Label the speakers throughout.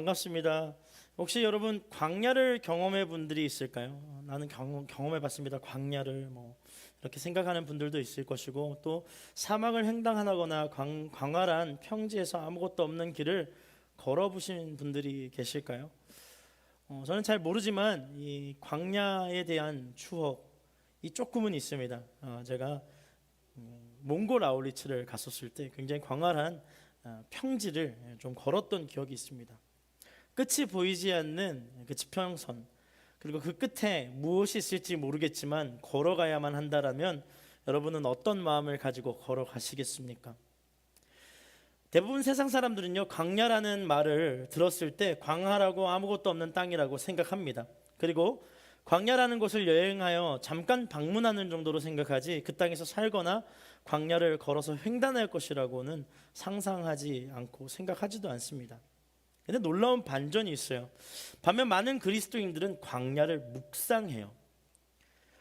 Speaker 1: 반갑습니다. 혹시 여러분 광야를 경험해 본 분들이 있을까요? 나는 경험해 봤습니다. 광야를 이렇게 생각하는 분들도 있을 것이고, 또 사막을 횡단하거나 광활한 평지에서 아무것도 없는 길을 걸어보신 분들이 계실까요? 저는 잘 모르지만 이 광야에 대한 추억이 조금은 있습니다. 제가 몽골 아울리츠를 갔었을 때 굉장히 광활한 평지를 좀 걸었던 기억이 있습니다. 끝이 보이지 않는 그 지평선, 그리고 그 끝에 무엇이 있을지 모르겠지만 걸어가야만 한다라면 여러분은 어떤 마음을 가지고 걸어가시겠습니까? 대부분 세상 사람들은요, 광야라는 말을 들었을 때 광활하고 아무것도 없는 땅이라고 생각합니다. 그리고 광야라는 곳을 여행하여 잠깐 방문하는 정도로 생각하지 그 땅에서 살거나 광야를 걸어서 횡단할 것이라고는 상상하지 않고 생각하지도 않습니다. 근데 놀라운 반전이 있어요. 반면 많은 그리스도인들은 광야를 묵상해요.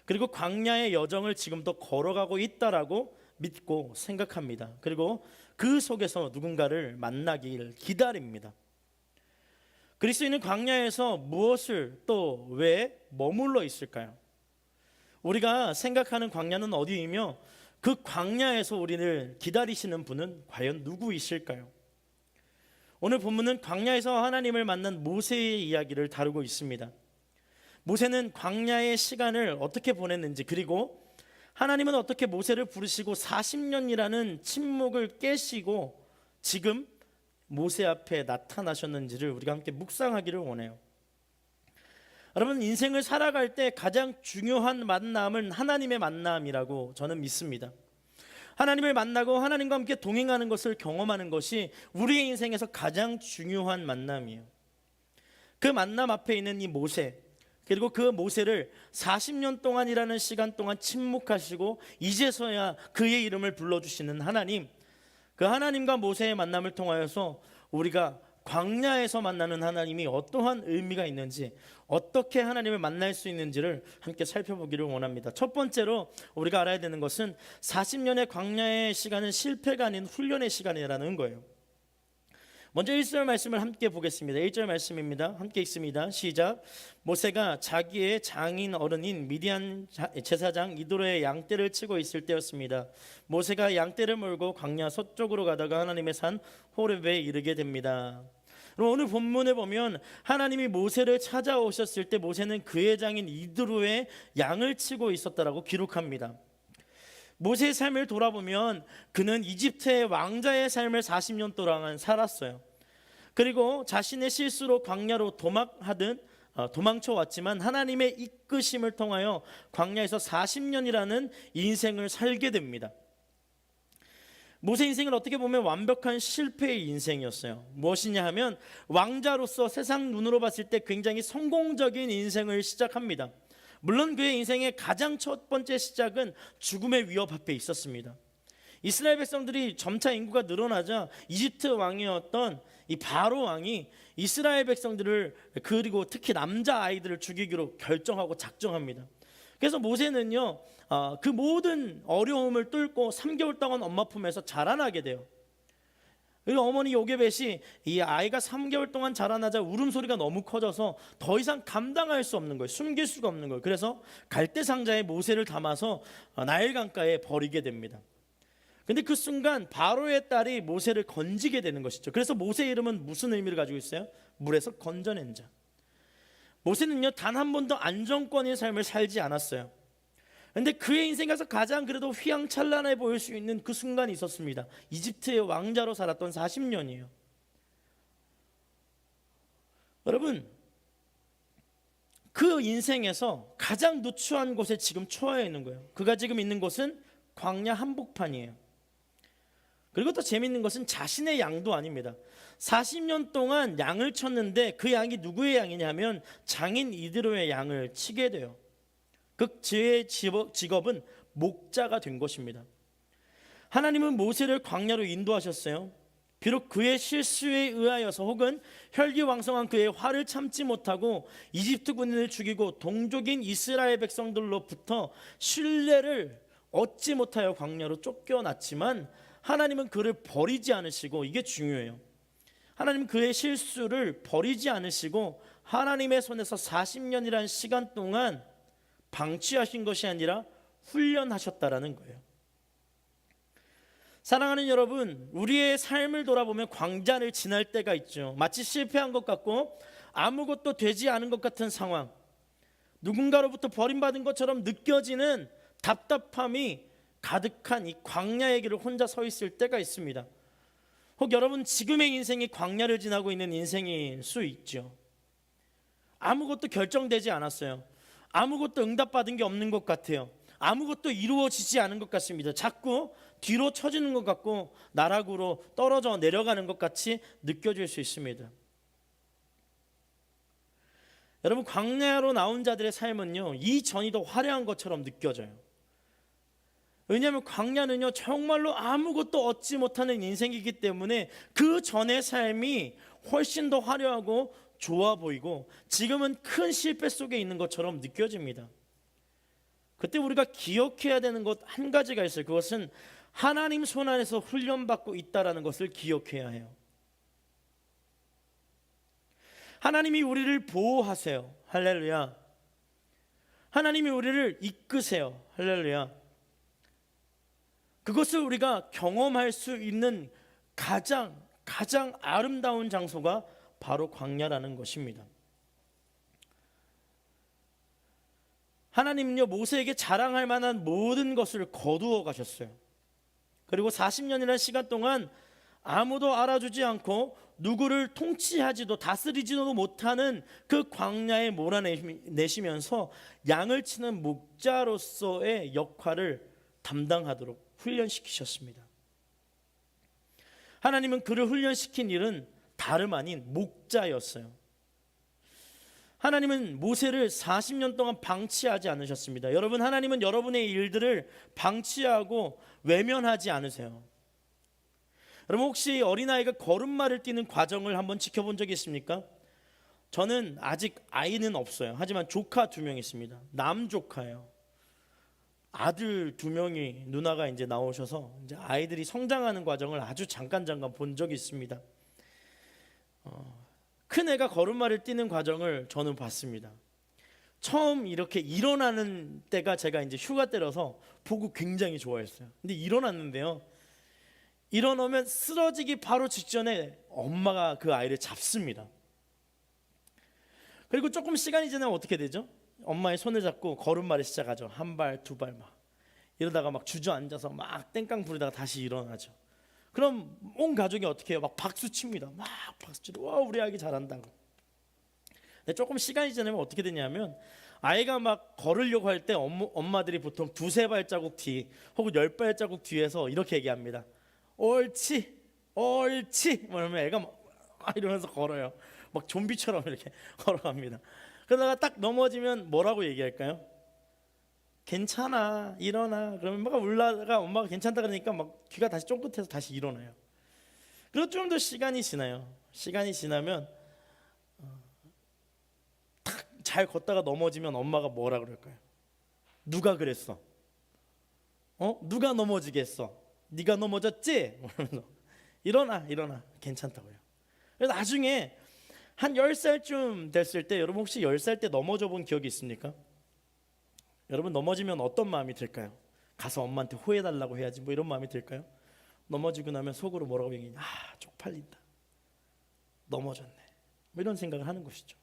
Speaker 1: 그리고 광야의 여정을 지금도 걸어가고 있다라고 믿고 생각합니다. 그리고 그 속에서 누군가를 만나길 기다립니다. 그리스도인은 광야에서 무엇을 또 왜 머물러 있을까요? 우리가 생각하는 광야는 어디이며 그 광야에서 우리를 기다리시는 분은 과연 누구이실까요? 오늘 본문은 광야에서 하나님을 만난 모세의 이야기를 다루고 있습니다. 모세는 광야의 시간을 어떻게 보냈는지, 그리고 하나님은 어떻게 모세를 부르시고 40년이라는 침묵을 깨시고 지금 모세 앞에 나타나셨는지를 우리가 함께 묵상하기를 원해요. 여러분, 인생을 살아갈 때 가장 중요한 만남은 하나님의 만남이라고 저는 믿습니다. 하나님을 만나고 하나님과 함께 동행하는 것을 경험하는 것이 우리의 인생에서 가장 중요한 만남이에요. 그 만남 앞에 있는 이 모세, 그리고 그 모세를 40년 동안이라는 시간 동안 침묵하시고 이제서야 그의 이름을 불러주시는 하나님, 그 하나님과 모세의 만남을 통하여서 우리가 광야에서 만나는 하나님이 어떠한 의미가 있는지, 어떻게 하나님을 만날 수 있는지를 함께 살펴보기를 원합니다. 첫 번째로 우리가 알아야 되는 것은 40년의 광야의 시간은 실패가 아닌 훈련의 시간이라는 거예요. 먼저 1절 말씀을 함께 보겠습니다. 1절 말씀입니다. 함께 읽습니다. 시작. 모세가 자기의 장인 어른인 미디안 제사장 이도로의 양떼를 치고 있을 때였습니다. 모세가 양떼를 몰고 광야 서쪽으로 가다가 하나님의 산 호렙에 이르게 됩니다. 오늘 본문에 보면 하나님이 모세를 찾아오셨을 때 모세는 그의 장인 이드로의 양을 치고 있었다라고 기록합니다. 모세의 삶을 돌아보면 그는 이집트의 왕자의 삶을 40년 동안 살았어요. 그리고 자신의 실수로 광야로 도망쳐 왔지만 하나님의 이끄심을 통하여 광야에서 40년이라는 인생을 살게 됩니다. 모세 인생은 어떻게 보면 완벽한 실패의 인생이었어요. 무엇이냐 하면 왕자로서 세상 눈으로 봤을 때 굉장히 성공적인 인생을 시작합니다. 물론 그의 인생의 가장 첫 번째 시작은 죽음의 위협 앞에 있었습니다. 이스라엘 백성들이 점차 인구가 늘어나자 이집트 왕이었던 이 바로 왕이 이스라엘 백성들을, 그리고 특히 남자 아이들을 죽이기로 결정하고 작정합니다. 그래서 모세는요, 그 모든 어려움을 뚫고 3개월 동안 엄마 품에서 자라나게 돼요. 그리고 어머니 요게벳이 이 아이가 3개월 동안 자라나자 울음소리가 너무 커져서 더 이상 감당할 수 없는 거예요. 숨길 수가 없는 거예요. 그래서 갈대 상자에 모세를 담아서 나일 강가에 버리게 됩니다. 근데 그 순간 바로의 딸이 모세를 건지게 되는 것이죠. 그래서 모세의 이름은 무슨 의미를 가지고 있어요? 물에서 건져낸 자. 모세는요, 단 한 번도 안정권의 삶을 살지 않았어요. 그런데 그의 인생에서 가장 그래도 휘황찬란해 보일 수 있는 그 순간이 있었습니다. 이집트의 왕자로 살았던 40년이에요. 여러분, 그 인생에서 가장 누추한 곳에 지금 처해 있는 거예요. 그가 지금 있는 곳은 광야 한복판이에요. 그리고 또 재밌는 것은 자신의 양도 아닙니다. 40년 동안 양을 쳤는데 그 양이 누구의 양이냐면 장인 이드로의 양을 치게 돼요. 그 그의 직업은 목자가 된 것입니다. 하나님은 모세를 광야로 인도하셨어요. 비록 그의 실수에 의하여서 혹은 혈기왕성한 그의 화를 참지 못하고 이집트 군인을 죽이고 동족인 이스라엘 백성들로부터 신뢰를 얻지 못하여 광야로 쫓겨났지만 하나님은 그를 버리지 않으시고, 이게 중요해요. 하나님 그의 실수를 버리지 않으시고 하나님의 손에서 40년이라는 시간 동안 방치하신 것이 아니라 훈련하셨다라는 거예요. 사랑하는 여러분, 우리의 삶을 돌아보면 광야를 지날 때가 있죠. 마치 실패한 것 같고 아무것도 되지 않은 것 같은 상황, 누군가로부터 버림받은 것처럼 느껴지는 답답함이 가득한 이 광야의 길을 혼자 서 있을 때가 있습니다. 혹 여러분 지금의 인생이 광야를 지나고 있는 인생일 수 있죠. 아무것도 결정되지 않았어요. 아무것도 응답받은 게 없는 것 같아요. 아무것도 이루어지지 않은 것 같습니다. 자꾸 뒤로 처지는 것 같고 나락으로 떨어져 내려가는 것 같이 느껴질 수 있습니다. 여러분 광야로 나온 자들의 삶은요 이전이 더 화려한 것처럼 느껴져요. 왜냐하면 광야는요 정말로 아무것도 얻지 못하는 인생이기 때문에 그 전의 삶이 훨씬 더 화려하고 좋아 보이고 지금은 큰 실패 속에 있는 것처럼 느껴집니다. 그때 우리가 기억해야 되는 것 한 가지가 있어요. 그것은 하나님 손 안에서 훈련받고 있다는 것을 기억해야 해요. 하나님이 우리를 보호하세요. 할렐루야. 하나님이 우리를 이끄세요. 할렐루야. 그것을 우리가 경험할 수 있는 가장 아름다운 장소가 바로 광야라는 것입니다. 하나님은요 모세에게 자랑할 만한 모든 것을 거두어 가셨어요. 그리고 40년이라는 시간 동안 아무도 알아주지 않고 누구를 통치하지도 다스리지도 못하는 그 광야에 몰아내시면서 양을 치는 목자로서의 역할을 담당하도록 훈련시키셨습니다. 하나님은 그를 훈련시킨 일은 다름 아닌 목자였어요. 하나님은 모세를 40년 동안 방치하지 않으셨습니다. 여러분, 하나님은 여러분의 일들을 방치하고 외면하지 않으세요. 여러분, 혹시 어린아이가 걸음마를 뛰는 과정을 한번 지켜본 적이 있습니까? 저는 아직 아이는 없어요. 하지만 조카 2명 있습니다. 남조카예요. 아들 2명이 누나가 이제 나오셔서 이제 아이들이 성장하는 과정을 아주 잠깐 본 적이 있습니다. 큰 애가 걸음마를 뛰는 과정을 저는 봤습니다. 처음 이렇게 일어나는 때가 제가 이제 휴가 때라서 보고 굉장히 좋아했어요. 근데 일어났는데요. 일어나면 쓰러지기 바로 직전에 엄마가 그 아이를 잡습니다. 그리고 조금 시간이 지나면 어떻게 되죠? 엄마의 손을 잡고 걸음마를 시작하죠. 1발, 2발 막 이러다가 막 주저앉아서 막 땡깡 부리다가 다시 일어나죠. 그럼 온 가족이 어떻게 해요? 막 박수 칩니다. 막 박수 치고 와 우리 아기 잘한다고. 근데 조금 시간이 지나면 어떻게 되냐면 아이가 막 걸으려고 할 때 엄마들이 보통 2-3발자국 뒤 혹은 10발자국 뒤에서 이렇게 얘기합니다. 옳지 옳지 그러면 애가 막 이러면서 걸어요. 막 좀비처럼 이렇게 걸어갑니다. 그러다가 딱 넘어지면 뭐라고 얘기할까요? 괜찮아 일어나. 그러면 막 울다가 엄마가 괜찮다 그러니까 막 귀가 다시 쫑긋해서 다시 일어나요. 그리고 좀 더 시간이 지나요. 시간이 지나면 탁 잘 걷다가 넘어지면 엄마가 뭐라 그럴까요? 누가 그랬어? 누가 넘어지게 했어? 네가 넘어졌지? 일어나 괜찮다고요. 그래서 나중에 한 10살쯤 됐을 때 여러분 혹시 10살 때 넘어져 본 기억이 있습니까? 여러분 넘어지면 어떤 마음이 들까요? 가서 엄마한테 호해달라고 해야지 뭐 이런 마음이 들까요? 넘어지고 나면 속으로 뭐라고 얘기하냐? 쪽팔린다. 넘어졌네. 뭐 이런 생각을 하는 것이죠.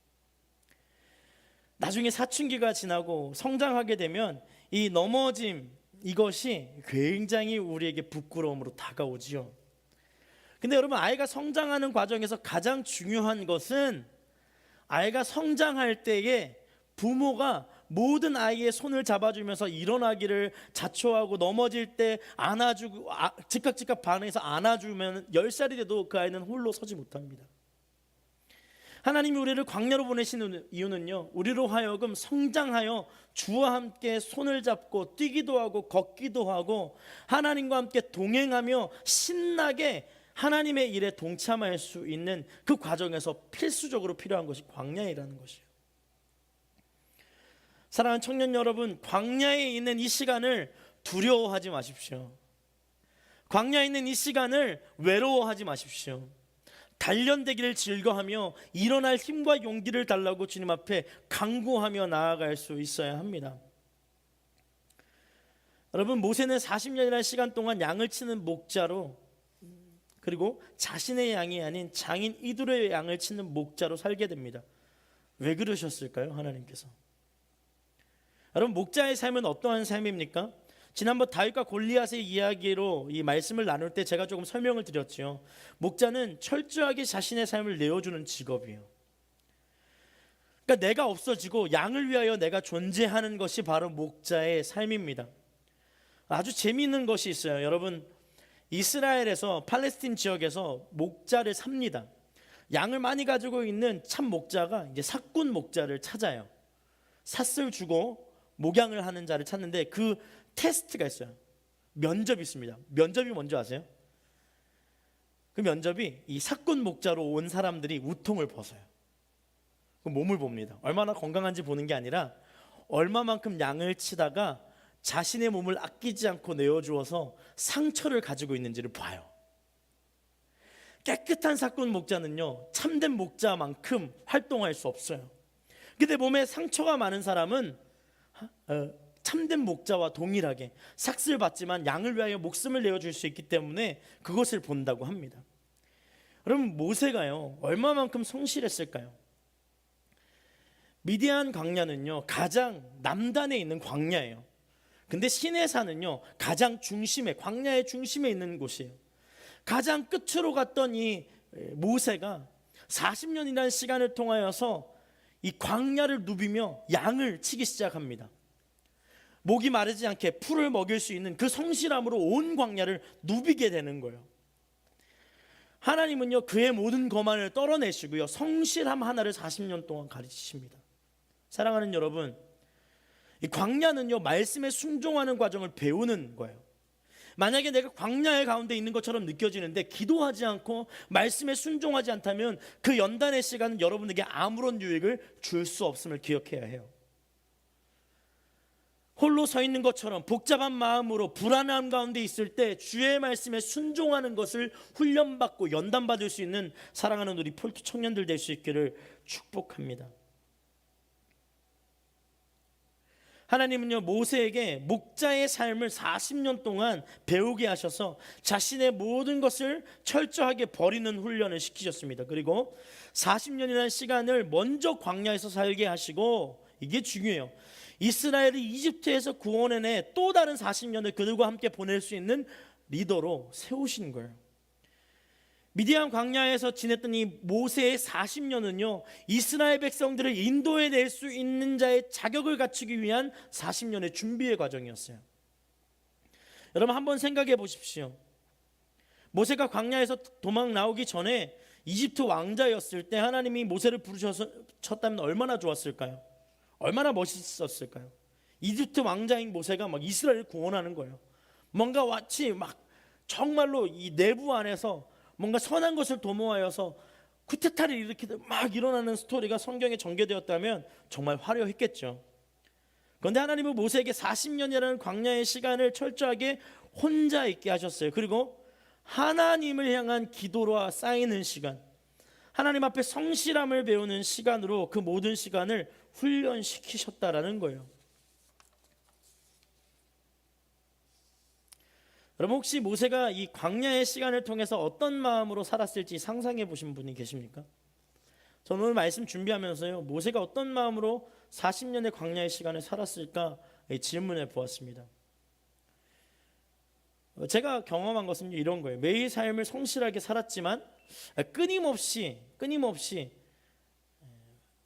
Speaker 1: 나중에 사춘기가 지나고 성장하게 되면 이 넘어짐 이것이 굉장히 우리에게 부끄러움으로 다가오지요. 근데 여러분 아이가 성장하는 과정에서 가장 중요한 것은 아이가 성장할 때에 부모가 모든 아이의 손을 잡아주면서 일어나기를 자초하고 넘어질 때 안아주고 즉각 반응해서 안아주면 10살이 돼도 그 아이는 홀로 서지 못합니다. 하나님이 우리를 광야로 보내시는 이유는요 우리로 하여금 성장하여 주와 함께 손을 잡고 뛰기도 하고 걷기도 하고 하나님과 함께 동행하며 신나게 하나님의 일에 동참할 수 있는 그 과정에서 필수적으로 필요한 것이 광야이라는 것이에요. 사랑하는 청년 여러분, 광야에 있는 이 시간을 두려워하지 마십시오. 광야에 있는 이 시간을 외로워하지 마십시오. 단련되기를 즐거하며 일어날 힘과 용기를 달라고 주님 앞에 간구하며 나아갈 수 있어야 합니다. 여러분, 모세는 40년이라는 시간 동안 양을 치는 목자로, 그리고 자신의 양이 아닌 장인 이두로의 양을 치는 목자로 살게 됩니다. 왜 그러셨을까요? 하나님께서. 여러분, 목자의 삶은 어떠한 삶입니까? 지난번 다윗과 골리앗의 이야기로 이 말씀을 나눌 때 제가 조금 설명을 드렸죠. 목자는 철저하게 자신의 삶을 내어주는 직업이에요. 그러니까 내가 없어지고 양을 위하여 내가 존재하는 것이 바로 목자의 삶입니다. 아주 재미있는 것이 있어요. 여러분, 이스라엘에서 팔레스틴 지역에서 목자를 삽니다. 양을 많이 가지고 있는 참 목자가 이제 삭군 목자를 찾아요. 삿을 주고 목양을 하는 자를 찾는데 그 테스트가 있어요. 면접이 있습니다. 면접이 뭔지 아세요? 그 면접이 이 삭군 목자로 온 사람들이 우통을 벗어요. 그 몸을 봅니다. 얼마나 건강한지 보는 게 아니라 얼마만큼 양을 치다가 자신의 몸을 아끼지 않고 내어주어서 상처를 가지고 있는지를 봐요. 깨끗한 삭군 목자는요, 참된 목자만큼 활동할 수 없어요. 근데 몸에 상처가 많은 사람은 참된 목자와 동일하게 삭슬 받지만 양을 위하여 목숨을 내어줄 수 있기 때문에 그것을 본다고 합니다. 여러분, 모세가요 얼마만큼 성실했을까요? 미디안 광야는요 가장 남단에 있는 광야예요. 근데 시내산은요 가장 중심에, 광야의 중심에 있는 곳이에요. 가장 끝으로 갔던 이 모세가 40년이라는 시간을 통하여서 이 광야를 누비며 양을 치기 시작합니다. 목이 마르지 않게 풀을 먹일 수 있는 그 성실함으로 온 광야를 누비게 되는 거예요. 하나님은요 그의 모든 거만을 떨어내시고요 성실함 하나를 40년 동안 가르치십니다. 사랑하는 여러분, 이 광야는요 말씀에 순종하는 과정을 배우는 거예요. 만약에 내가 광야의 가운데 있는 것처럼 느껴지는데 기도하지 않고 말씀에 순종하지 않다면 그 연단의 시간은 여러분에게 아무런 유익을 줄 수 없음을 기억해야 해요. 홀로 서 있는 것처럼 복잡한 마음으로 불안함 가운데 있을 때 주의 말씀에 순종하는 것을 훈련받고 연단받을 수 있는 사랑하는 우리 폴트 청년들 될 수 있기를 축복합니다. 하나님은요 모세에게 목자의 삶을 40년 동안 배우게 하셔서 자신의 모든 것을 철저하게 버리는 훈련을 시키셨습니다. 그리고 40년이라는 시간을 먼저 광야에서 살게 하시고, 이게 중요해요, 이스라엘을 이집트에서 구원해내 또 다른 40년을 그들과 함께 보낼 수 있는 리더로 세우신 거예요. 미디안 광야에서 지냈던 이 모세의 40년은요 이스라엘 백성들을 인도해낼 수 있는 자의 자격을 갖추기 위한 40년의 준비의 과정이었어요. 여러분, 한번 생각해 보십시오. 모세가 광야에서 도망 나오기 전에 이집트 왕자였을 때 하나님이 모세를 부르셨다면 얼마나 좋았을까요? 얼마나 멋있었을까요? 이집트 왕자인 모세가 막 이스라엘을 구원하는 거예요. 뭔가 마치 막 정말로 이 내부 안에서 뭔가 선한 것을 도모하여서 쿠데타를 일으키듯 막 일어나는 스토리가 성경에 전개되었다면 정말 화려했겠죠. 그런데 하나님은 모세에게 40년이라는 광야의 시간을 철저하게 혼자 있게 하셨어요. 그리고 하나님을 향한 기도와 쌓이는 시간, 하나님 앞에 성실함을 배우는 시간으로 그 모든 시간을 훈련시키셨다라는 거예요. 여러분, 혹시 모세가 이 광야의 시간을 통해서 어떤 마음으로 살았을지 상상해 보신 분이 계십니까? 저는 오늘 말씀 준비하면서요 모세가 어떤 마음으로 40년의 광야의 시간을 살았을까 질문해 보았습니다. 제가 경험한 것은 이런 거예요. 매일 삶을 성실하게 살았지만 끊임없이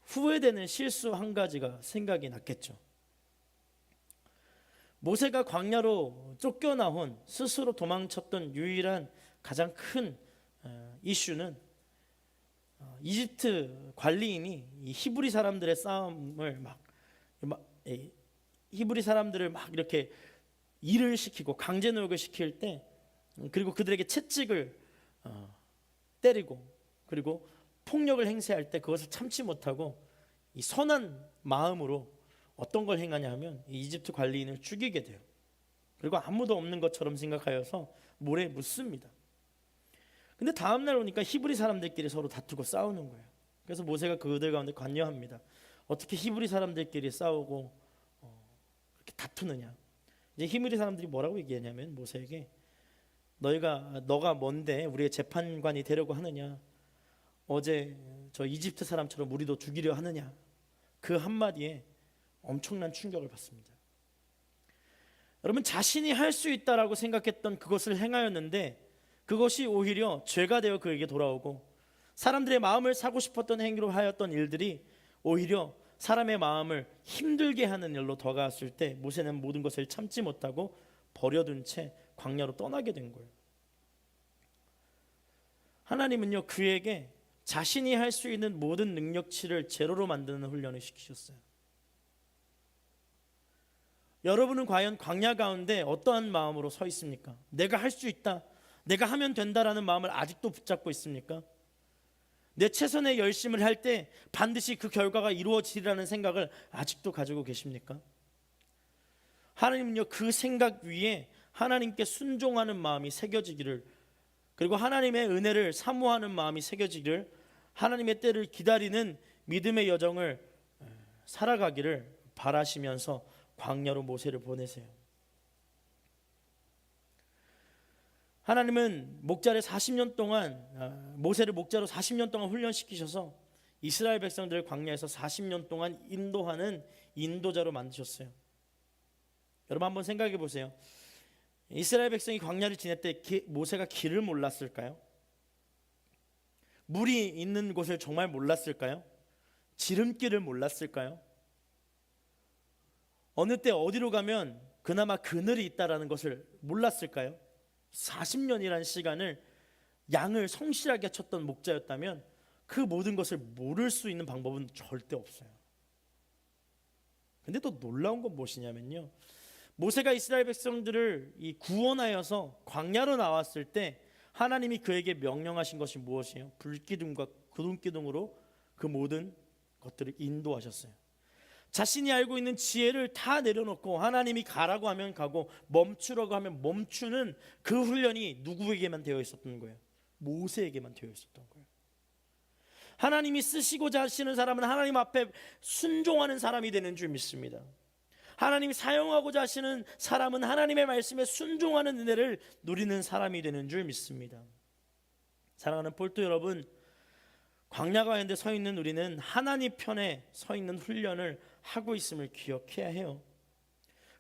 Speaker 1: 후회되는 실수 한 가지가 생각이 났겠죠. 모세가 광야로 쫓겨나온, 스스로 도망쳤던 유일한 가장 큰 이슈는 이집트 관리인이 이 히브리 사람들의 싸움을 히브리 사람들을 막 이렇게 일을 시키고 강제 노역을 시킬 때, 그리고 그들에게 채찍을 때리고 그리고 폭력을 행사할 때 그것을 참지 못하고 이 선한 마음으로 어떤 걸 행하냐 하면 이집트 관리인을 죽이게 돼요. 그리고 아무도 없는 것처럼 생각하여서 모래에 묻습니다. 근데 다음 날 오니까 히브리 사람들끼리 서로 다투고 싸우는 거예요. 그래서 모세가 그들 가운데 관여합니다. 어떻게 히브리 사람들끼리 싸우고 이렇게 다투느냐. 이제 히브리 사람들이 뭐라고 얘기하냐면 모세에게 너가 뭔데 우리의 재판관이 되려고 하느냐. 어제 저 이집트 사람처럼 우리도 죽이려 하느냐. 그 한마디에 엄청난 충격을 받습니다. 여러분, 자신이 할 수 있다라고 생각했던 그것을 행하였는데 그것이 오히려 죄가 되어 그에게 돌아오고, 사람들의 마음을 사고 싶었던 행위로 하였던 일들이 오히려 사람의 마음을 힘들게 하는 일로 다가왔을 때 모세는 모든 것을 참지 못하고 버려둔 채 광야로 떠나게 된 거예요. 하나님은요, 그에게 자신이 할 수 있는 모든 능력치를 제로로 만드는 훈련을 시키셨어요. 여러분은 과연 광야 가운데 어떠한 마음으로 서 있습니까? 내가 할 수 있다, 내가 하면 된다라는 마음을 아직도 붙잡고 있습니까? 내 최선의 열심을 할 때 반드시 그 결과가 이루어지리라는 생각을 아직도 가지고 계십니까? 하나님은요, 그 생각 위에 하나님께 순종하는 마음이 새겨지기를, 그리고 하나님의 은혜를 사모하는 마음이 새겨지기를, 하나님의 때를 기다리는 믿음의 여정을 살아가기를 바라시면서 광야로 모세를 보내세요. 하나님은 목자를 40년 동안 모세를 목자로 40년 동안 훈련시키셔서 이스라엘 백성들을 광야에서 40년 동안 인도하는 인도자로 만드셨어요. 여러분 한번 생각해 보세요. 이스라엘 백성이 광야를 지낼 때 모세가 길을 몰랐을까요? 물이 있는 곳을 정말 몰랐을까요? 지름길을 몰랐을까요? 어느 때 어디로 가면 그나마 그늘이 있다라는 것을 몰랐을까요? 40년이라는 시간을 양을 성실하게 쳤던 목자였다면 그 모든 것을 모를 수 있는 방법은 절대 없어요. 근데 또 놀라운 건 무엇이냐면요, 모세가 이스라엘 백성들을 구원하여서 광야로 나왔을 때 하나님이 그에게 명령하신 것이 무엇이에요? 불기둥과 구름기둥으로 그 모든 것들을 인도하셨어요. 자신이 알고 있는 지혜를 다 내려놓고 하나님이 가라고 하면 가고 멈추라고 하면 멈추는 그 훈련이 누구에게만 되어 있었던 거예요? 모세에게만 되어 있었던 거예요. 하나님이 쓰시고자 하시는 사람은 하나님 앞에 순종하는 사람이 되는 줄 믿습니다. 하나님이 사용하고자 하시는 사람은 하나님의 말씀에 순종하는 은혜를 누리는 사람이 되는 줄 믿습니다. 사랑하는 볼도 여러분, 광야 가운데 서 있는 우리는 하나님 편에 서 있는 훈련을 하고 있음을 기억해야 해요.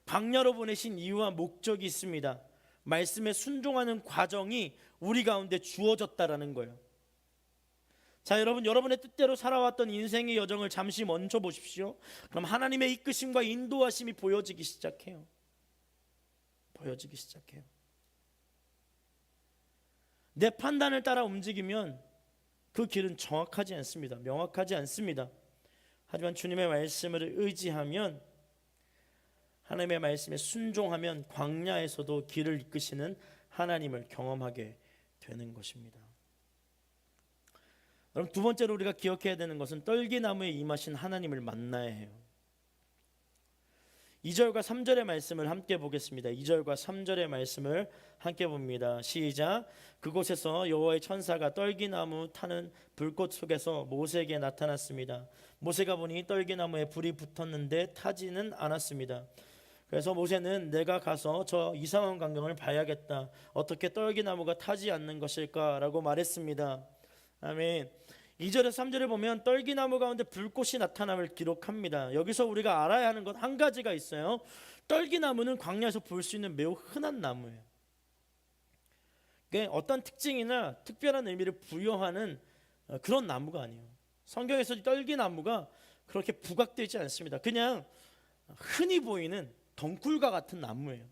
Speaker 1: 광야로 보내신 이유와 목적이 있습니다. 말씀에 순종하는 과정이 우리 가운데 주어졌다라는 거예요. 자, 여러분, 여러분의 뜻대로 살아왔던 인생의 여정을 잠시 멈춰 보십시오. 그럼 하나님의 이끄심과 인도하심이 보여지기 시작해요. 보여지기 시작해요. 내 판단을 따라 움직이면 그 길은 정확하지 않습니다. 명확하지 않습니다. 하지만 주님의 말씀을 의지하면, 하나님의 말씀에 순종하면 광야에서도 길을 이끄시는 하나님을 경험하게 되는 것입니다. 그럼 두 번째로 우리가 기억해야 되는 것은 떨기나무에 임하신 하나님을 만나야 해요. 2절과 3절의 말씀을 함께 보겠습니다. 2절과 3절의 말씀을 함께 봅니다. 시작. 그곳에서 여호와의 천사가 떨기나무 타는 불꽃 속에서 모세에게 나타났습니다. 모세가 보니 떨기나무에 불이 붙었는데 타지는 않았습니다. 그래서 모세는 내가 가서 저 이상한 광경을 봐야겠다. 어떻게 떨기나무가 타지 않는 것일까? 라고 말했습니다. 아멘. 2절에서 3절에 보면 떨기나무 가운데 불꽃이 나타남을 기록합니다. 여기서 우리가 알아야 하는 것 한 가지가 있어요. 떨기나무는 광야에서 볼 수 있는 매우 흔한 나무예요. 어떤 특징이나 특별한 의미를 부여하는 그런 나무가 아니에요. 성경에서 떨기나무가 그렇게 부각되지 않습니다. 그냥 흔히 보이는 덩굴과 같은 나무예요.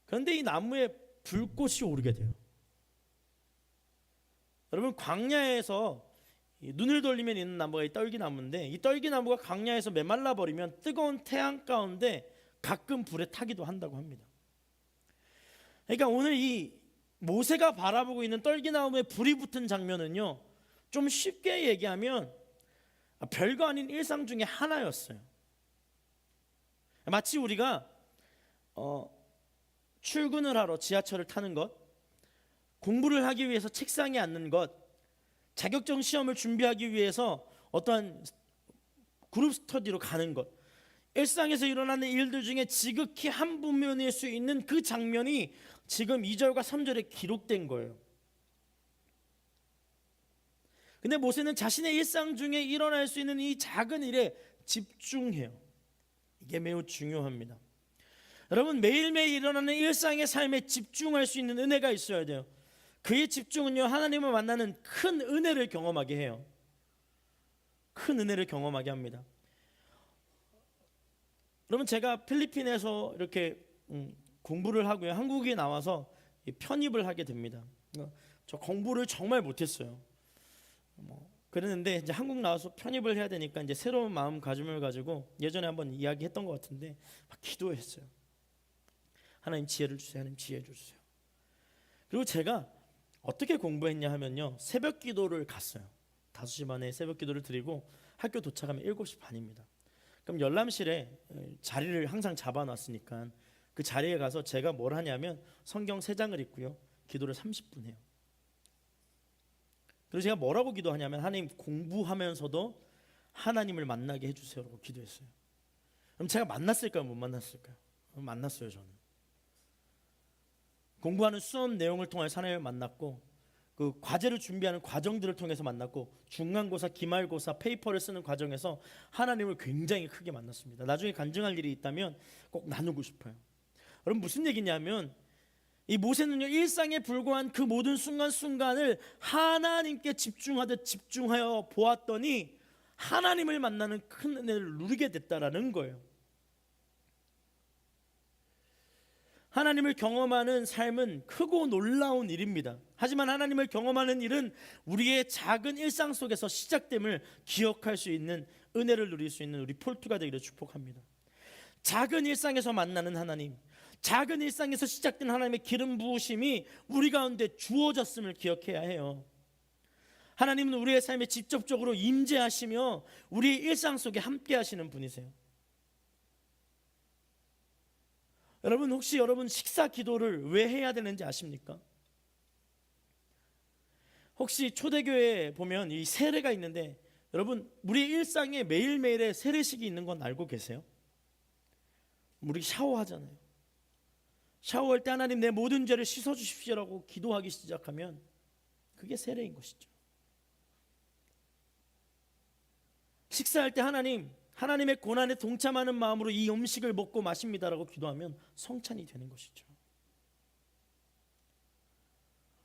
Speaker 1: 그런데 이 나무에 불꽃이 오르게 돼요. 여러분, 광야에서 눈을 돌리면 있는 나무가 이 떨기나무인데, 이 떨기나무가 광야에서 메말라 버리면 뜨거운 태양 가운데 가끔 불에 타기도 한다고 합니다. 그러니까 오늘 이 모세가 바라보고 있는 떨기나무에 불이 붙은 장면은요, 좀 쉽게 얘기하면 별거 아닌 일상 중에 하나였어요. 마치 우리가 출근을 하러 지하철을 타는 것, 공부를 하기 위해서 책상에 앉는 것, 자격증 시험을 준비하기 위해서 어떠한 그룹 스터디로 가는 것, 일상에서 일어나는 일들 중에 지극히 한 부분일 수 있는 그 장면이 지금 2절과 3절에 기록된 거예요. 근데 모세는 자신의 일상 중에 일어날 수 있는 이 작은 일에 집중해요. 이게 매우 중요합니다. 여러분, 매일매일 일어나는 일상의 삶에 집중할 수 있는 은혜가 있어야 돼요. 그의 집중은요, 하나님을 만나는 큰 은혜를 경험하게 해요. 큰 은혜를 경험하게 합니다. 여러분, 제가 필리핀에서 이렇게 공부를 하고요, 한국에 나와서 편입을 하게 됩니다. 저 공부를 정말 못했어요. 그랬는데 이제 한국 나와서 편입을 해야 되니까 이제 새로운 마음가짐을 가지고 예전에 한번 이야기했던 것 같은데 막 기도했어요. 하나님 지혜를 주세요. 하나님 지혜를 주세요. 그리고 제가 어떻게 공부했냐 하면요, 새벽 기도를 갔어요. 5시 반에 새벽 기도를 드리고 학교 도착하면 7시 반입니다. 그럼 열람실에 자리를 항상 잡아놨으니까 그 자리에 가서 제가 뭘 하냐면 성경 3장을 읽고요, 기도를 30분 해요. 그리고 제가 뭐라고 기도하냐면, 하나님, 공부하면서도 하나님을 만나게 해주세요라고 기도했어요. 그럼 제가 만났을까요? 못 만났을까요? 만났어요. 저는 공부하는 수업 내용을 통해 하나님을 만났고, 그 과제를 준비하는 과정들을 통해서 만났고, 중간고사, 기말고사, 페이퍼를 쓰는 과정에서 하나님을 굉장히 크게 만났습니다. 나중에 간증할 일이 있다면 꼭 나누고 싶어요. 여러분, 무슨 얘기냐면 이 모세는요, 일상에 불과한 그 모든 순간순간을 하나님께 집중하듯 집중하여 보았더니 하나님을 만나는 큰 은혜를 누리게 됐다라는 거예요. 하나님을 경험하는 삶은 크고 놀라운 일입니다. 하지만 하나님을 경험하는 일은 우리의 작은 일상 속에서 시작됨을 기억할 수 있는, 은혜를 누릴 수 있는 우리 폴투가 되기를 축복합니다. 작은 일상에서 만나는 하나님, 작은 일상에서 시작된 하나님의 기름 부으심이 우리 가운데 주어졌음을 기억해야 해요. 하나님은 우리의 삶에 직접적으로 임재하시며 우리의 일상 속에 함께 하시는 분이세요. 여러분, 혹시 여러분 식사 기도를 왜 해야 되는지 아십니까? 혹시 초대교회에 보면 이 세례가 있는데, 여러분, 우리의 일상에 매일매일의 세례식이 있는 건 알고 계세요? 우리 샤워하잖아요. 샤워할 때 하나님, 내 모든 죄를 씻어주십시오라고 기도하기 시작하면 그게 세례인 것이죠. 식사할 때 하나님, 하나님의 고난에 동참하는 마음으로 이 음식을 먹고 마십니다라고 기도하면 성찬이 되는 것이죠.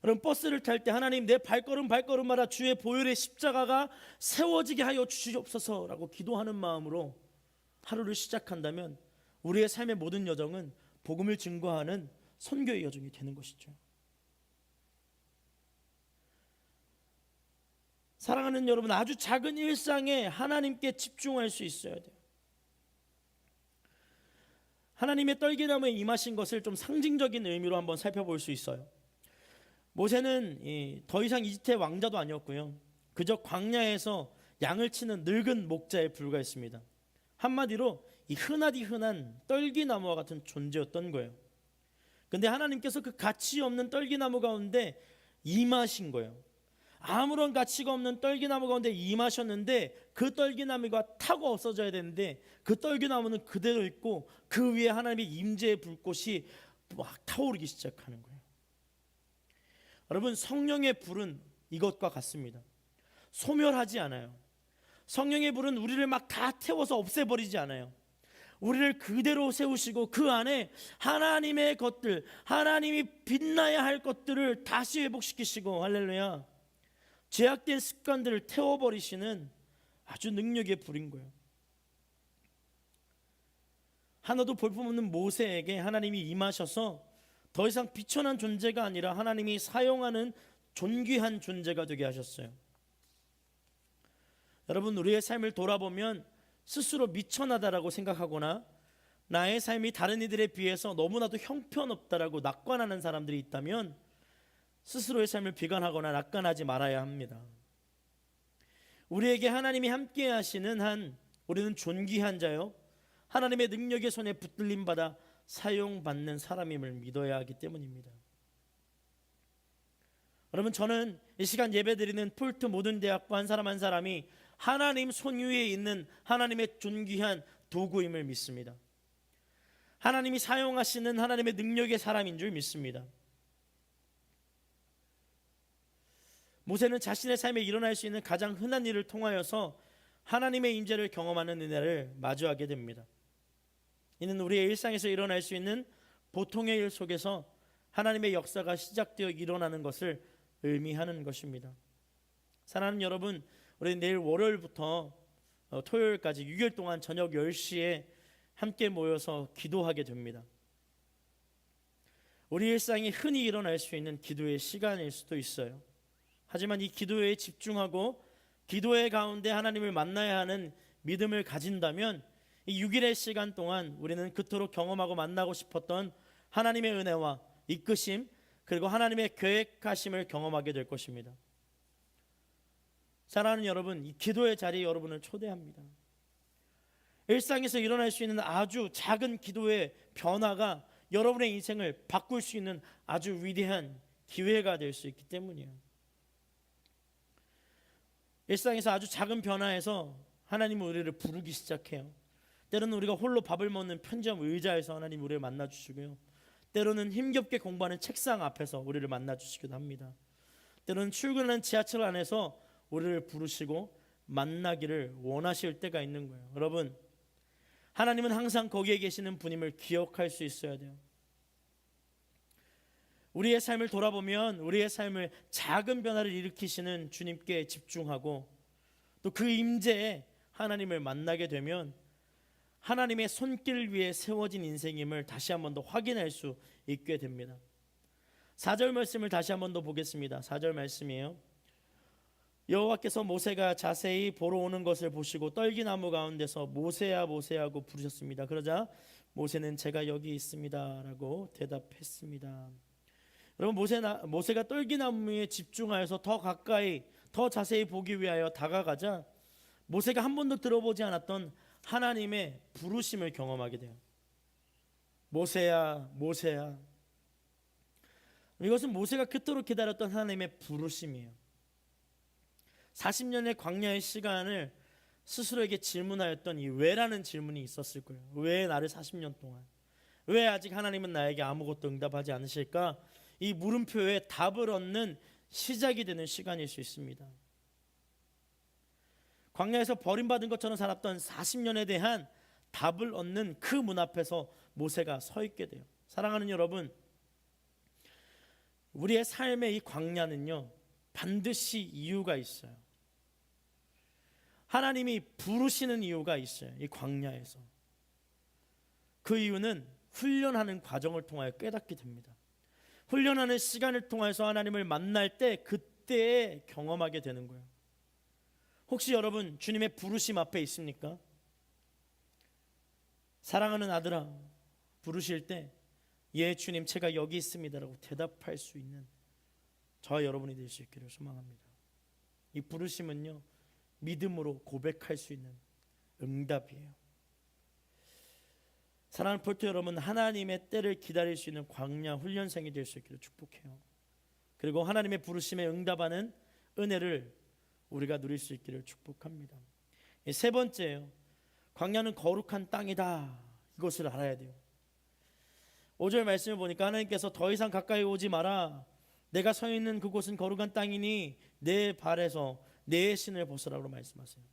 Speaker 1: 여러분, 버스를 탈 때 하나님, 내 발걸음마다 주의 보혈의 십자가가 세워지게 하여 주시옵소서라고 기도하는 마음으로 하루를 시작한다면 우리의 삶의 모든 여정은 복음을 증거하는 선교의 여정이 되는 것이죠. 사랑하는 여러분, 아주 작은 일상에 하나님께 집중할 수 있어야 돼요. 하나님의 떨기나무에 임하신 것을 좀 상징적인 의미로 한번 살펴볼 수 있어요. 모세는 더 이상 이집트의 왕자도 아니었고요, 그저 광야에서 양을 치는 늙은 목자에 불과했습니다. 한마디로 이 흔하디 흔한 떨기나무와 같은 존재였던 거예요. 근데 하나님께서 그 가치 없는 떨기나무 가운데 임하신 거예요. 아무런 가치가 없는 떨기나무 가운데 임하셨는데 그 떨기나무가 타고 없어져야 되는데 그 떨기나무는 그대로 있고 그 위에 하나님의 임재의 불꽃이 막 타오르기 시작하는 거예요. 여러분, 성령의 불은 이것과 같습니다. 소멸하지 않아요. 성령의 불은 우리를 막 다 태워서 없애버리지 않아요. 우리를 그대로 세우시고 그 안에 하나님의 것들, 하나님이 빛나야 할 것들을 다시 회복시키시고, 할렐루야, 죄악된 습관들을 태워버리시는 아주 능력의 불인 거예요. 하나도 볼품없는 모세에게 하나님이 임하셔서 더 이상 비천한 존재가 아니라 하나님이 사용하는 존귀한 존재가 되게 하셨어요. 여러분, 우리의 삶을 돌아보면 스스로 미천하다라고 생각하거나 나의 삶이 다른 이들에 비해서 너무나도 형편없다라고 낙관하는 사람들이 있다면 스스로의 삶을 비관하거나 낙관하지 말아야 합니다. 우리에게 하나님이 함께 하시는 한 우리는 존귀한 자요, 하나님의 능력의 손에 붙들림 받아 사용받는 사람임을 믿어야 하기 때문입니다. 여러분, 저는 이 시간 예배드리는 폴트 모든 대학부 한 사람 한 사람이 하나님 손 위에 있는 하나님의 존귀한 도구임을 믿습니다. 하나님이 사용하시는 하나님의 능력의 사람인 줄 믿습니다. 모세는 자신의 삶에 일어날 수 있는 가장 흔한 일을 통하여서 하나님의 임재를 경험하는 은혜를 마주하게 됩니다. 이는 우리의 일상에서 일어날 수 있는 보통의 일 속에서 하나님의 역사가 시작되어 일어나는 것을 의미하는 것입니다. 사랑하는 여러분, 우리 내일 월요일부터 토요일까지 6일 동안 저녁 10시에 함께 모여서 기도하게 됩니다. 우리 일상이 흔히 일어날 수 있는 기도의 시간일 수도 있어요. 하지만 이 기도에 집중하고 기도의 가운데 하나님을 만나야 하는 믿음을 가진다면 이 6일의 시간 동안 우리는 그토록 경험하고 만나고 싶었던 하나님의 은혜와 이끄심, 그리고 하나님의 계획하심을 경험하게 될 것입니다. 사랑하는 여러분, 이 기도의 자리에 여러분을 초대합니다. 일상에서 일어날 수 있는 아주 작은 기도의 변화가 여러분의 인생을 바꿀 수 있는 아주 위대한 기회가 될 수 있기 때문이에요. 일상에서 아주 작은 변화에서 하나님은 우리를 부르기 시작해요. 때로는 우리가 홀로 밥을 먹는 편의점 의자에서 하나님 우리를 만나주시고요, 때로는 힘겹게 공부하는 책상 앞에서 우리를 만나주시기도 합니다. 때로는 출근하는 지하철 안에서 우리를 부르시고 만나기를 원하실 때가 있는 거예요. 여러분, 하나님은 항상 거기에 계시는 분임을 기억할 수 있어야 돼요. 우리의 삶을 돌아보면 우리의 삶을 작은 변화를 일으키시는 주님께 집중하고 또 그 임재에 하나님을 만나게 되면 하나님의 손길 위에 세워진 인생임을 다시 한 번 더 확인할 수 있게 됩니다. 4절 말씀을 다시 한 번 더 보겠습니다. 4절 말씀이에요. 여호와께서 모세가 자세히 보러 오는 것을 보시고 떨기나무 가운데서 모세야 모세하고 부르셨습니다. 그러자 모세는 제가 여기 있습니다 라고 대답했습니다. 여러분, 모세가 떨기나무에 집중하여서 더 가까이 더 자세히 보기 위하여 다가가자 모세가 한 번도 들어보지 않았던 하나님의 부르심을 경험하게 돼요. 모세야 모세야. 이것은 모세가 그토록 기다렸던 하나님의 부르심이에요. 40년의 광야의 시간을 스스로에게 질문하였던 이 왜라는 질문이 있었을 거예요. 왜 나를 40년 동안, 왜 아직 하나님은 나에게 아무것도 응답하지 않으실까? 이 물음표에 답을 얻는 시작이 되는 시간일 수 있습니다. 광야에서 버림받은 것처럼 살았던 40년에 대한 답을 얻는 그 문 앞에서 모세가 서 있게 돼요. 사랑하는 여러분, 우리의 삶의 이 광야는요 반드시 이유가 있어요. 하나님이 부르시는 이유가 있어요. 이 광야에서 그 이유는 훈련하는 과정을 통하여 깨닫게 됩니다. 훈련하는 시간을 통해서 하나님을 만날 때 그때에 경험하게 되는 거예요. 혹시 여러분 주님의 부르심 앞에 있습니까? 사랑하는 아들아 부르실 때 예 주님 제가 여기 있습니다 라고 대답할 수 있는 저와 여러분이 될 수 있기를 소망합니다. 이 부르심은요 믿음으로 고백할 수 있는 응답이에요. 사랑하는 폴트 여러분, 하나님의 때를 기다릴 수 있는 광야 훈련생이 될 수 있기를 축복해요. 그리고 하나님의 부르심에 응답하는 은혜를 우리가 누릴 수 있기를 축복합니다. 세 번째예요. 광야는 거룩한 땅이다. 이것을 알아야 돼요. 5절 말씀을 보니까 하나님께서 더 이상 가까이 오지 마라. 내가 서 있는 그곳은 거룩한 땅이니 내 발에서 내 신을 벗으라고 말씀하세요.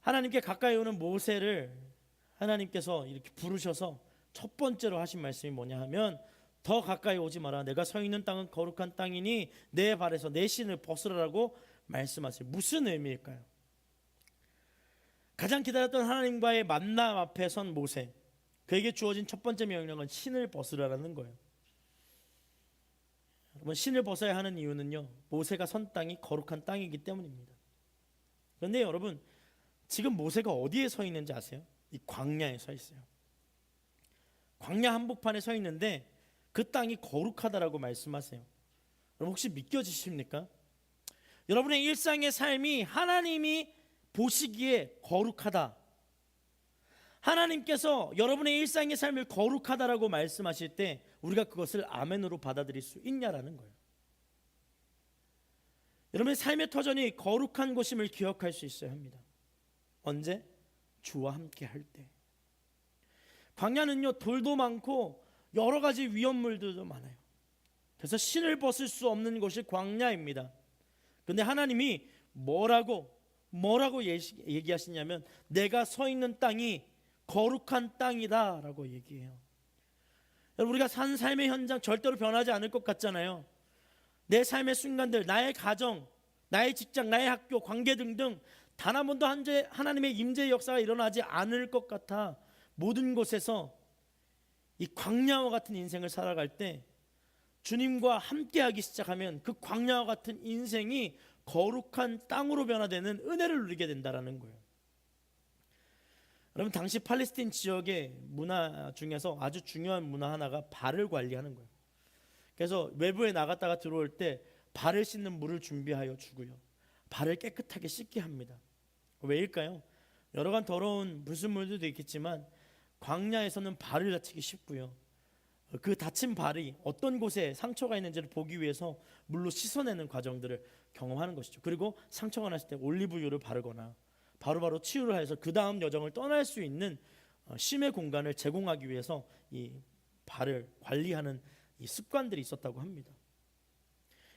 Speaker 1: 하나님께 가까이 오는 모세를 하나님께서 이렇게 부르셔서 첫 번째로 하신 말씀이 뭐냐 하면 더 가까이 오지 마라. 내가 서 있는 땅은 거룩한 땅이니 내 발에서 내 신을 벗으라고 말씀하세요. 무슨 의미일까요? 가장 기다렸던 하나님과의 만남 앞에 선 모세, 그에게 주어진 첫 번째 명령은 신을 벗으라는 거예요. 여러분, 신을 벗어야 하는 이유는요 모세가 선 땅이 거룩한 땅이기 때문입니다. 그런데 여러분 지금 모세가 어디에 서 있는지 아세요? 이 광야에 서 있어요. 광야 한복판에 서 있는데 그 땅이 거룩하다라고 말씀하세요. 여러분 혹시 믿겨지십니까? 여러분의 일상의 삶이 하나님이 보시기에 거룩하다, 하나님께서 여러분의 일상의 삶을 거룩하다라고 말씀하실 때 우리가 그것을 아멘으로 받아들일 수 있냐라는 거예요. 여러분의 삶의 터전이 거룩한 곳임을 기억할 수 있어야 합니다. 언제? 주와 함께 할 때. 광야는요, 돌도 많고 여러 가지 위험물들도 많아요. 그래서 신을 벗을 수 없는 곳이 광야입니다. 근데 하나님이 뭐라고 얘기하시냐면 내가 서 있는 땅이 거룩한 땅이다 라고 얘기해요. 여러분, 우리가 산 삶의 현장 절대로 변하지 않을 것 같잖아요. 내 삶의 순간들, 나의 가정, 나의 직장, 나의 학교, 관계 등등 단 한 번도 하나님의 임재의 역사가 일어나지 않을 것 같아 모든 곳에서 이 광야와 같은 인생을 살아갈 때 주님과 함께하기 시작하면 그 광야와 같은 인생이 거룩한 땅으로 변화되는 은혜를 누리게 된다는 거예요. 여러분, 당시 팔레스틴 지역의 문화 중에서 아주 중요한 문화 하나가 발을 관리하는 거예요. 그래서 외부에 나갔다가 들어올 때 발을 씻는 물을 준비하여 주고요, 발을 깨끗하게 씻게 합니다. 왜일까요? 여러 가지 더러운 불순물들도 있겠지만 광야에서는 발을 다치기 쉽고요, 그 다친 발이 어떤 곳에 상처가 있는지를 보기 위해서 물로 씻어내는 과정들을 경험하는 것이죠. 그리고 상처가 났을 때 올리브유를 바르거나 바로바로 치유를 해서 그 다음 여정을 떠날 수 있는 쉼의 공간을 제공하기 위해서 이 발을 관리하는 이 습관들이 있었다고 합니다.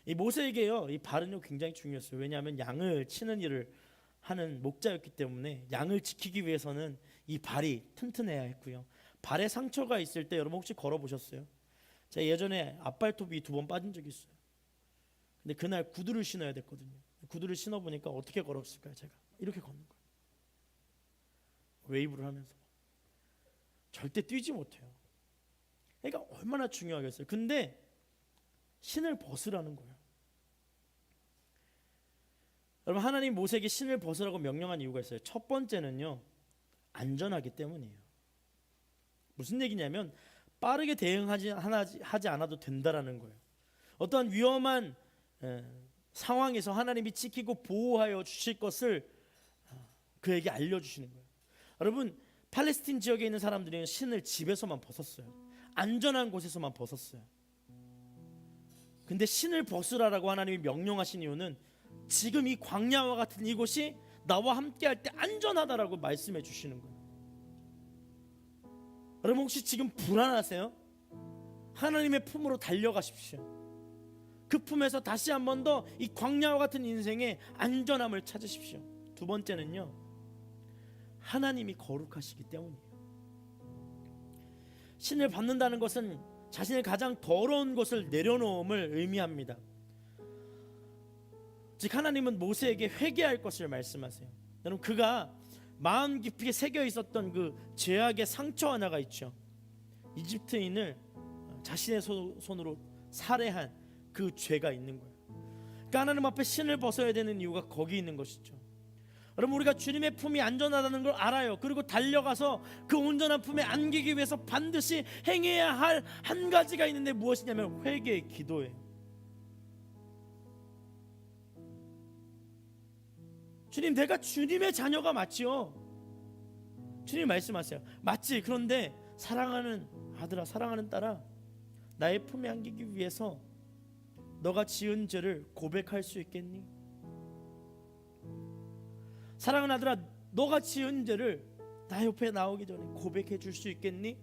Speaker 1: 이 모세에게요, 이 발은요 굉장히 중요했어요. 왜냐하면 양을 치는 일을 하는 목자였기 때문에 양을 지키기 위해서는 이 발이 튼튼해야 했고요, 발에 상처가 있을 때 여러분 혹시 걸어보셨어요? 제가 예전에 앞발톱이 2번 빠진 적이 있어요. 근데 그날 구두를 신어야 됐거든요. 구두를 신어보니까 어떻게 걸었을까요? 제가 이렇게 걷는 거예요. 웨이브를 하면서 절대 뛰지 못해요. 그러니까 얼마나 중요하겠어요. 근데 신을 벗으라는 거예요. 여러분, 하나님 모세에게 신을 벗으라고 명령한 이유가 있어요. 첫 번째는요, 안전하기 때문이에요. 무슨 얘기냐면 빠르게 대응하지 않아도 된다라는 거예요. 어떠한 위험한 상황에서 하나님이 지키고 보호하여 주실 것을 그에게 알려주시는 거예요. 여러분, 팔레스틴 지역에 있는 사람들은 신을 집에서만 벗었어요. 안전한 곳에서만 벗었어요. 근데 신을 벗으라라고 하나님이 명령하신 이유는 지금 이 광야와 같은 이곳이 나와 함께 할 때 안전하다라고 말씀해 주시는 거예요. 여러분, 혹시 지금 불안하세요? 하나님의 품으로 달려가십시오. 그 품에서 다시 한 번 더 이 광야와 같은 인생의 안전함을 찾으십시오. 두 번째는요, 하나님이 거룩하시기 때문이에요. 신을 받는다는 것은 자신의 가장 더러운 것을 내려놓음을 의미합니다. 즉, 하나님은 모세에게 회개할 것을 말씀하세요. 여러분, 그가 마음 깊이 새겨 있었던 그 죄악의 상처 하나가 있죠. 이집트인을 자신의 손으로 살해한 그 죄가 있는 거예요. 그러니까 하나님 앞에 신을 벗어야 되는 이유가 거기 있는 것이죠. 여러분, 우리가 주님의 품이 안전하다는 걸 알아요. 그리고 달려가서 그 온전한 품에 안기기 위해서 반드시 행해야 할 한 가지가 있는데 무엇이냐면 회개의 기도예요. 주님, 내가 주님의 자녀가 맞지요? 주님 말씀하세요. 맞지. 그런데 사랑하는 아들아, 사랑하는 딸아, 나의 품에 안기기 위해서 너가 지은 죄를 고백할 수 있겠니? 사랑하는 아들아, 너가 지은 죄를 나 옆에 나오기 전에 고백해 줄 수 있겠니?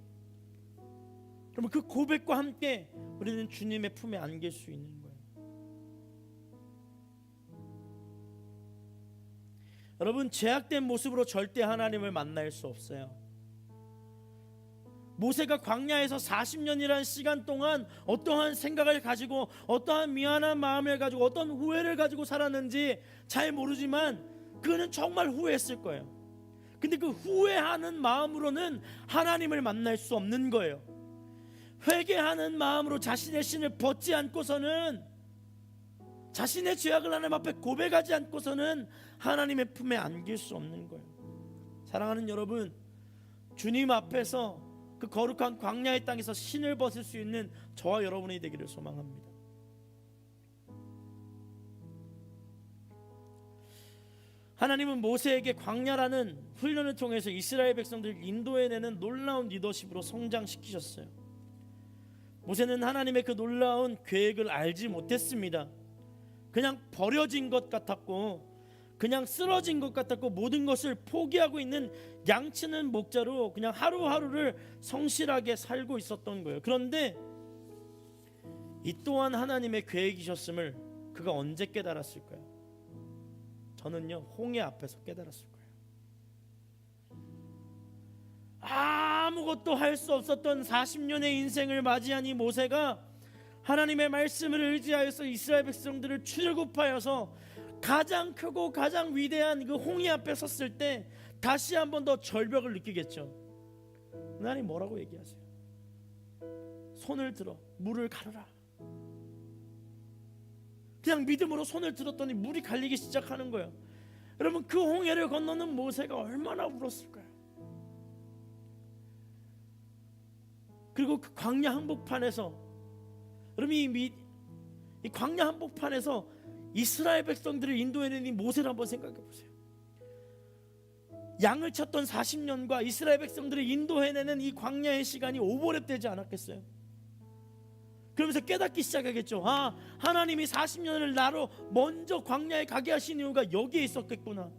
Speaker 1: 그러면 그 고백과 함께 우리는 주님의 품에 안길 수 있는 거예요. 여러분, 죄악된 모습으로 절대 하나님을 만날 수 없어요. 모세가 광야에서 40년이라는 시간 동안 어떠한 생각을 가지고, 어떠한 미안한 마음을 가지고, 어떤 후회를 가지고 살았는지 잘 모르지만 그는 정말 후회했을 거예요. 근데 그 후회하는 마음으로는 하나님을 만날 수 없는 거예요. 회개하는 마음으로 자신의 신을 벗지 않고서는, 자신의 죄악을 하나님 앞에 고백하지 않고서는 하나님의 품에 안길 수 없는 거예요. 사랑하는 여러분, 주님 앞에서 그 거룩한 광야의 땅에서 신을 벗을 수 있는 저와 여러분이 되기를 소망합니다. 하나님은 모세에게 광야라는 훈련을 통해서 이스라엘 백성들을 인도해내는 놀라운 리더십으로 성장시키셨어요. 모세는 하나님의 그 놀라운 계획을 알지 못했습니다. 그냥 버려진 것 같았고, 그냥 쓰러진 것 같았고, 모든 것을 포기하고 있는 양치는 목자로 그냥 하루하루를 성실하게 살고 있었던 거예요. 그런데 이 또한 하나님의 계획이셨음을 그가 언제 깨달았을까요? 저는요, 홍해 앞에서 깨달았을 거예요. 아무것도 할 수 없었던 40년의 인생을 맞이한 이 모세가 하나님의 말씀을 의지하여서 이스라엘 백성들을 출애굽하여서 가장 크고 가장 위대한 그 홍해 앞에 섰을 때 다시 한 번 더 절벽을 느끼겠죠. 하나님 뭐라고 얘기하세요? 손을 들어 물을 가르라. 그냥 믿음으로 손을 들었더니 물이 갈리기 시작하는 거예요. 여러분, 그 홍해를 건너는 모세가 얼마나 울었을까요? 그리고 그 광야 한복판에서, 여러분, 이 광야 한복판에서 이스라엘 백성들을 인도해낸 이 모세를 한번 생각해 보세요. 양을 쳤던 40년과 이스라엘 백성들을 인도해내는 이 광야의 시간이 오버랩 되지 않았겠어요? 그러면서 깨닫기 시작하겠죠. 아, 하나님이 40년을 나로 먼저 광야에 가게 하신 이유가 여기에 있었겠구나.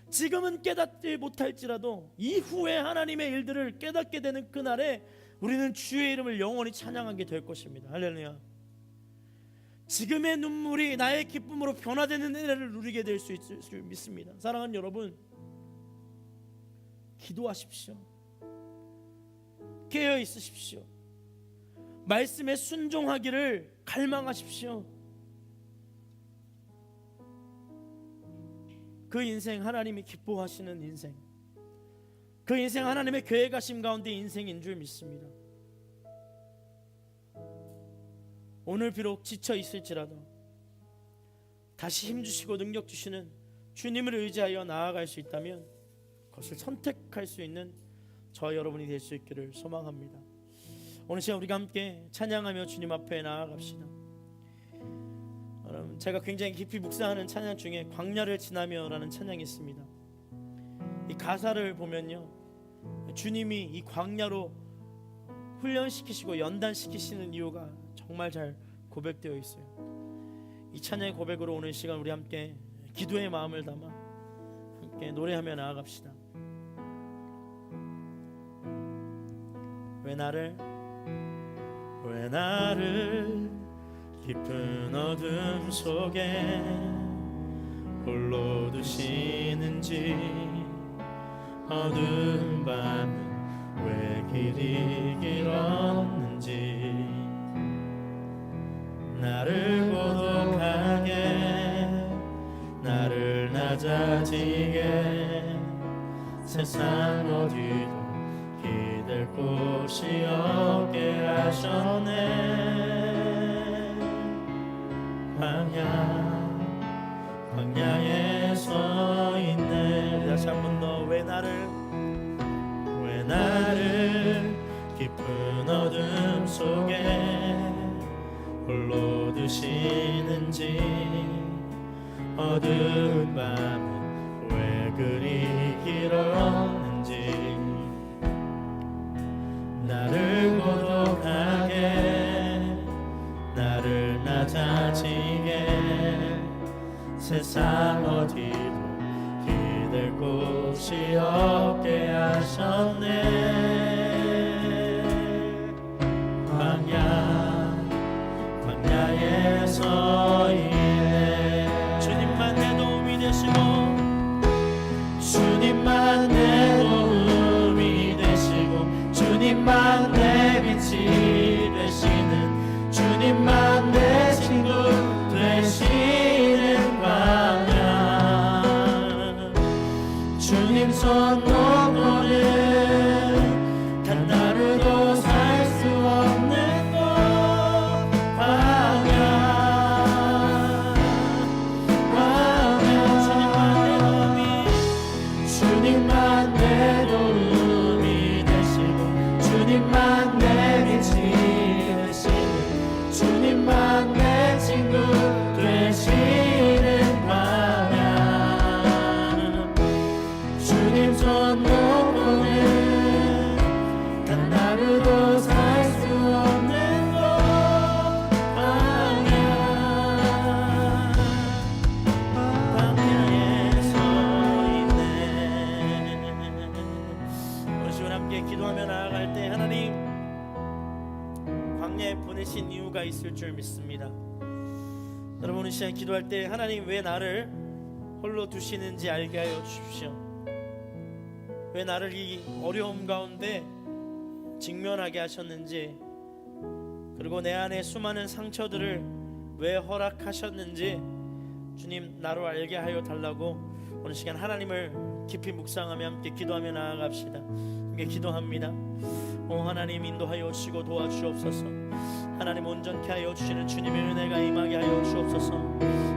Speaker 1: 지금은 깨닫지 못할지라도 이후에 하나님의 일들을 깨닫게 되는 그날에 우리는 주의 이름을 영원히 찬양하게 될 것입니다. 할렐루야. 지금의 눈물이 나의 기쁨으로 변화되는 은혜를 누리게 될 수 있을 줄 믿습니다. 사랑하는 여러분, 기도하십시오. 깨어 있으십시오. 말씀에 순종하기를 갈망하십시오. 그 인생 하나님이 기뻐하시는 인생, 그 인생 하나님의 계획하심 가운데 인생인 줄 믿습니다. 오늘 비록 지쳐 있을지라도 다시 힘주시고 능력 주시는 주님을 의지하여 나아갈 수 있다면 그것을 선택할 수 있는 저 여러분이 될 수 있기를 소망합니다. 오늘 시간 우리가 함께 찬양하며 주님 앞에 나아갑시다. 여러분, 제가 굉장히 깊이 묵상하는 찬양 중에 광야를 지나며라는 찬양이 있습니다. 이 가사를 보면요, 주님이 이 광야로 훈련시키시고 연단시키시는 이유가 정말 잘 고백되어 있어요. 이 찬양의 고백으로 오늘 시간 우리 함께 기도의 마음을 담아 함께 노래하며 나아갑시다. 왜 나를 깊은 어둠 속에 홀로 두시는지, 어두운 밤은 왜 길이 길었는지, 나를 고독하게, 나를 낮아지게, 세상 어디도 기댈 곳이 없게 하셨네. 광야에 서 있네. 다시 한 번 더. 왜 나를 깊은 어둠 속에 홀로 두시는지, 어두운 밤은 왜 그리 길었는지, 나를 고독하게, 나를 낮아지게, 세상 어디도 기댈 곳이 없게 하셨네. 광야에 서 있네. 주님만 내 도움이 되시고, 주님만 내 도움이 되시고, 주님만 내 빛이 되시는, 주님만 내 친구 되시는 광야. 주님 손 놓고는 단 하루도 살 수 없는 곳, 광야. 주님만 내 도움이 되시고, 주님만 내 빛이 되시는, 주님만 내 친구 되시는 광야. 이유가 있을 줄 믿습니다. 여러분, 이 시간 기도할 때 하나님 왜 나를 홀로 두시는지 알게 하여 주십시오. 왜 나를 이 어려움 가운데 직면하게 하셨는지, 그리고 내 안에 수많은 상처들을 왜 허락하셨는지 주님 나로 알게 하여 달라고 오늘 시간 하나님을 깊이 묵상하며 함께 기도하며 나아갑시다. 함께 기도합니다. 하나님 인도하여 주시고 도와주옵소서. 하나님 온전케 하여 주시는 주님의 은혜가 임하게 하여 주옵소서.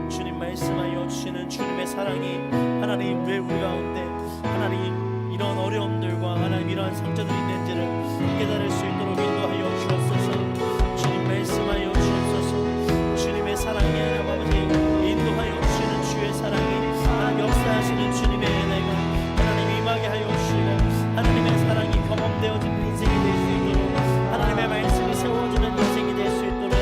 Speaker 1: 주님 말씀하여 주시는 주님의 사랑이 하나님 왜 우리 가운데 하나님 이런 어려움들과 하나님 이러한 상처들이 있는지를 깨달을 수 있도록 인도하여 주옵소서. 주님 말씀하여 주옵소서. 주님의 사랑이 하나님 아버지 인도하여 주시는 주의 사랑이 하나님 역사하시는 주님의 은혜가 하나님 임하게 하여 주시고 하나님의 사랑이 경험되어진 인생이 될 수 있도록 하나님의 말씀이 세워지는 인생이 될 수 있도록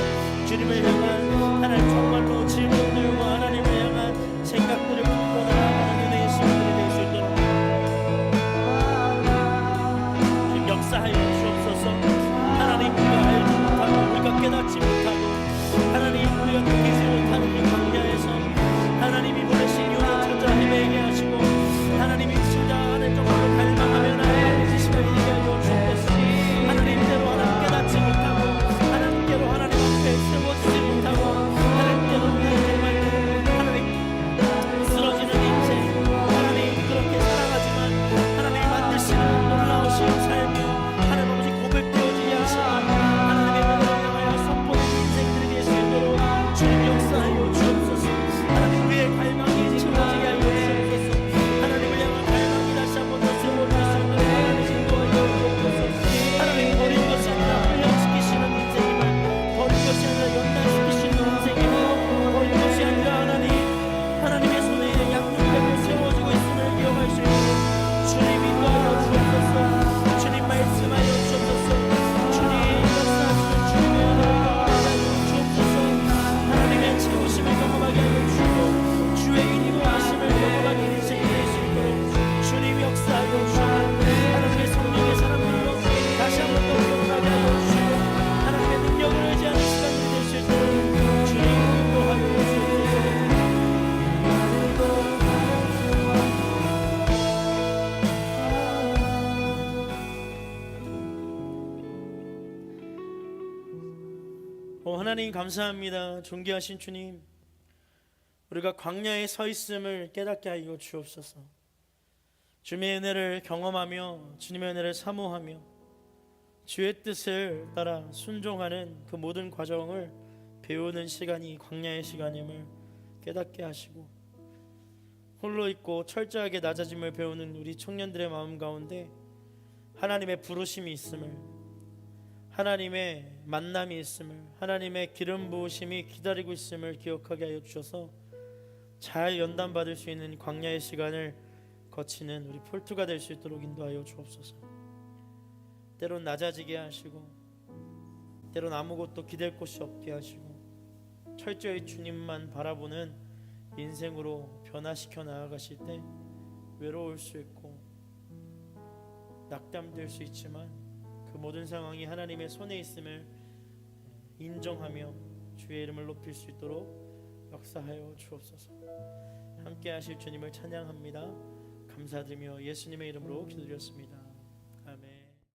Speaker 1: 주님을 향한 하나님 정말로 질문들과 하나님을 향한 생각들을 품고 나아가는 은혜의 시간들이 될 수 있도록 주님 역사하여 주옵소서. 하나님 우리가 알지 못하고 우리가 깨닫지 못하고 하나님 우리가 느끼지 못하는 이 광야에서 하나님이 보내신 유로 찾아 헤매게 하시고 하나님이 진짜 하늘 정말로 갈망하며 나아가는 시간이 되게 하여 주옵소서. 하나님께로 하나님 깨닫지 못하고 하나님께로 하나님 앞에 세워지지 못하고 하나님께로 정말 하나님 쓰러지는 인생 하나님 그렇게 살아가지만 하나님 만드시는 놀라우신 삶이 하나님 아버지 고백되어지게 하시고 하나님의 은혜를 향하여 선포되는 인생들이 될 수 있도록 주님 역사하여 주옵소서. 하나님 우리의 갈망이 채워지게 하여 주옵소서. 하나님을 향한 갈망이 다시 한번 더 세워질 수 있도록 하나님 인도하여 주옵소서. 하나님 버린 것이 아니라 훈련시키시는 인생임을, 버린 것이 아니라 연단시키시는 인생임을, 버린 것이 아니라 하나님의 손에 약속대로 세워지고 있음을 기억할 수 있도록 주님 인도하여 주옵소서. 주님 말씀하여 주옵소서. 주님 역사하시는 주님의 은혜를 경험하게 하여 주옵소서. 하나님의 채우심을 경험하게 하여 주시고 주의 인도하심을 경험하게 인생이 될 수 있도록 주님 역사하여 주시고 하나님의 성령의 사랑으로 다시 한번 더 기억나게 하여 주시고 하나님의 능력을 의지하는 시간이 될 수 있도록 주님 인도하여 주옵소서. 하나님 감사합니다. 존귀하신 주님, 우리가 광야에 서 있음을 깨닫게 하여 주옵소서. 주님의 은혜를 경험하며 주님의 은혜를 사모하며 주의 뜻을 따라 순종하는 그 모든 과정을 배우는 시간이 광야의 시간임을 깨닫게 하시고 홀로 있고 철저하게 낮아짐을 배우는 우리 청년들의 마음 가운데 하나님의 부르심이 있음을, 하나님의 만남이 있음을, 하나님의 기름 부으심이 기다리고 있음을 기억하게 하여 주셔서 잘 연단받을 수 있는 광야의 시간을 거치는 우리 폴투가 될 수 있도록 인도하여 주옵소서. 때론 낮아지게 하시고 때론 아무것도 기댈 곳이 없게 하시고 철저히 주님만 바라보는 인생으로 변화시켜 나아가실 때 외로울 수 있고 낙담될 수 있지만 그 모든 상황이 하나님의 손에 있음을 인정하며 주의 이름을 높일 수 있도록 역사하여 주옵소서. 함께 하실 주님을 찬양합니다. 감사드리며 예수님의 이름으로 기도드렸습니다.